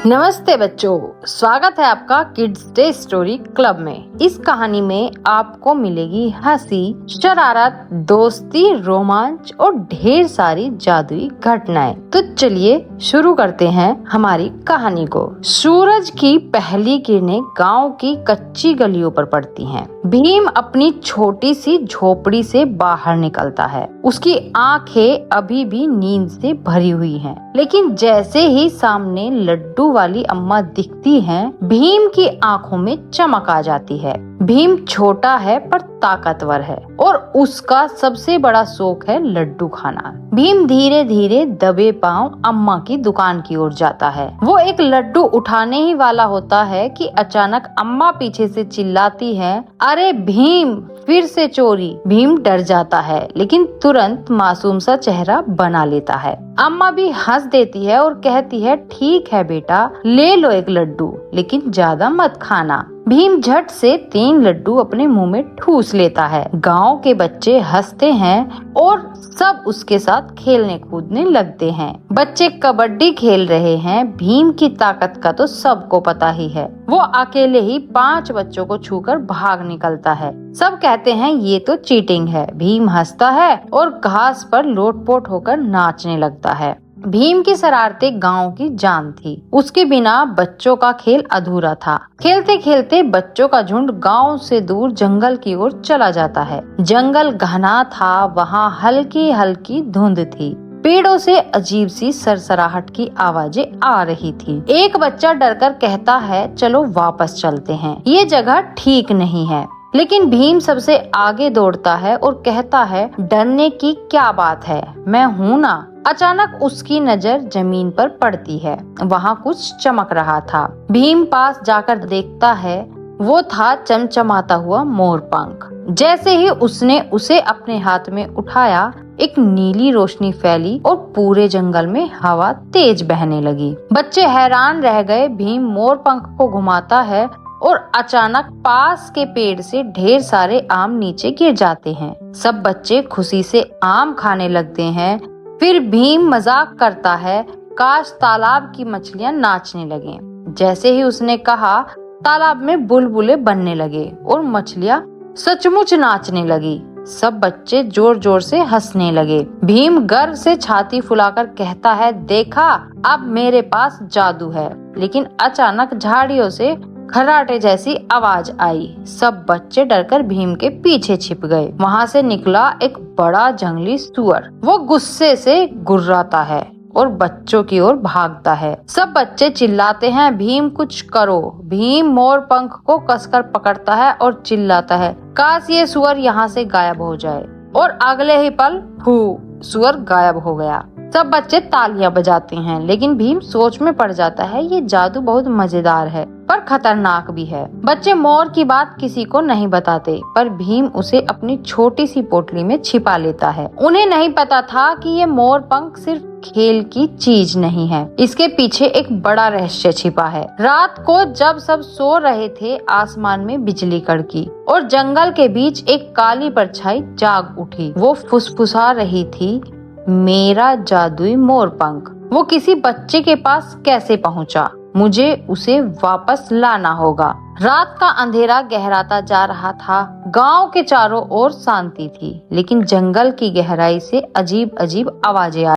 नमस्ते बच्चों, स्वागत है आपका किड्स डे स्टोरी क्लब में। इस कहानी में आपको मिलेगी हंसी, शरारत, दोस्ती, रोमांच और ढेर सारी जादुई घटनाएं। तो चलिए शुरू करते हैं हमारी कहानी को। सूरज की पहली किरणें गांव की कच्ची गलियों पर पड़ती हैं। भीम अपनी छोटी सी झोपड़ी से बाहर निकलता है। उसकी आंखें अभी भी नींद से भरी हुई हैं, लेकिन जैसे ही सामने लड्डू वाली अम्मा दिखती हैं, भीम की आंखों में चमक आ जाती है। भीम छोटा है पर ताकतवर है और उसका सबसे बड़ा शौक है लड्डू खाना। भीम धीरे धीरे दबे पांव अम्मा की दुकान की ओर जाता है। वो एक लड्डू उठाने ही वाला होता है कि अचानक अम्मा पीछे से चिल्लाती है, अरे भीम, फिर से चोरी। भीम डर जाता है, लेकिन तुरंत मासूम सा चेहरा बना लेता है। अम्मा भी हंस देती है और कहती है, ठीक है बेटा, ले लो एक लड्डू, लेकिन ज्यादा मत खाना। भीम झट से 3 लड्डू अपने मुंह में ठूस लेता है। गांव के बच्चे हंसते हैं और सब उसके साथ खेलने कूदने लगते हैं। बच्चे कबड्डी खेल रहे हैं। भीम की ताकत का तो सबको पता ही है। वो अकेले ही 5 बच्चों को छूकर भाग निकलता है। सब कहते हैं ये तो चीटिंग है। भीम हंसता है और घास पर लोटपोट होकर नाचने लगता है। भीम की शरारतें गांव की जान थी। उसके बिना बच्चों का खेल अधूरा था। खेलते खेलते बच्चों का झुंड गांव से दूर जंगल की ओर चला जाता है। जंगल घना था, वहाँ हल्की हल्की धुंध थी। पेड़ों से अजीब सी सरसराहट की आवाजें आ रही थी। एक बच्चा डरकर कहता है, चलो वापस चलते हैं, ये जगह ठीक नहीं है। लेकिन भीम सबसे आगे दौड़ता है और कहता है, डरने की क्या बात है, मैं हूँ ना। अचानक उसकी नजर जमीन पर पड़ती है। वहाँ कुछ चमक रहा था। भीम पास जाकर देखता है, वो था चमचमाता हुआ मोरपंख। जैसे ही उसने उसे अपने हाथ में उठाया, एक नीली रोशनी फैली और पूरे जंगल में हवा तेज बहने लगी। बच्चे हैरान रह गए। भीम मोरपंख को घुमाता है और अचानक पास के पेड़ से ढेर सारे आम नीचे गिर जाते हैं। सब बच्चे खुशी से आम खाने लगते हैं। फिर भीम मजाक करता है, काश तालाब की मछलियां नाचने लगें। जैसे ही उसने कहा, तालाब में बुलबुले बनने लगे और मछलियां सचमुच नाचने लगी। सब बच्चे जोर जोर से हंसने लगे। भीम गर्व से छाती फुलाकर कहता है, देखा, अब मेरे पास जादू है। लेकिन अचानक झाड़ियों से खर्राटे जैसी आवाज आई। सब बच्चे डरकर भीम के पीछे छिप गए। वहाँ से निकला एक बड़ा जंगली सुअर। वो गुस्से से गुर्राता है और बच्चों की ओर भागता है। सब बच्चे चिल्लाते हैं, भीम कुछ करो। भीम मोरपंख को कसकर पकड़ता है और चिल्लाता है, काश ये सुअर यहाँ से गायब हो जाए। और अगले ही पल सुअर गायब हो गया। सब बच्चे तालियां बजाते हैं, लेकिन भीम सोच में पड़ जाता है, ये जादू बहुत मजेदार है पर खतरनाक भी है। बच्चे मोर की बात किसी को नहीं बताते, पर भीम उसे अपनी छोटी सी पोटली में छिपा लेता है। उन्हें नहीं पता था कि ये मोर पंख सिर्फ खेल की चीज नहीं है, इसके पीछे एक बड़ा रहस्य छिपा है। रात को जब सब सो रहे थे, आसमान में बिजली कड़की और जंगल के बीच एक काली परछाई जाग उठी। वो फुसफुसा रही थी, मेरा जादुई मोरपंख। वो किसी बच्चे के पास कैसे पहुंचा? मुझे उसे वापस लाना होगा। रात का अंधेरा गहराता जा रहा था। गांव के चारों ओर शांति थी, लेकिन जंगल की गहराई से अजीब अजीब आवाजें आ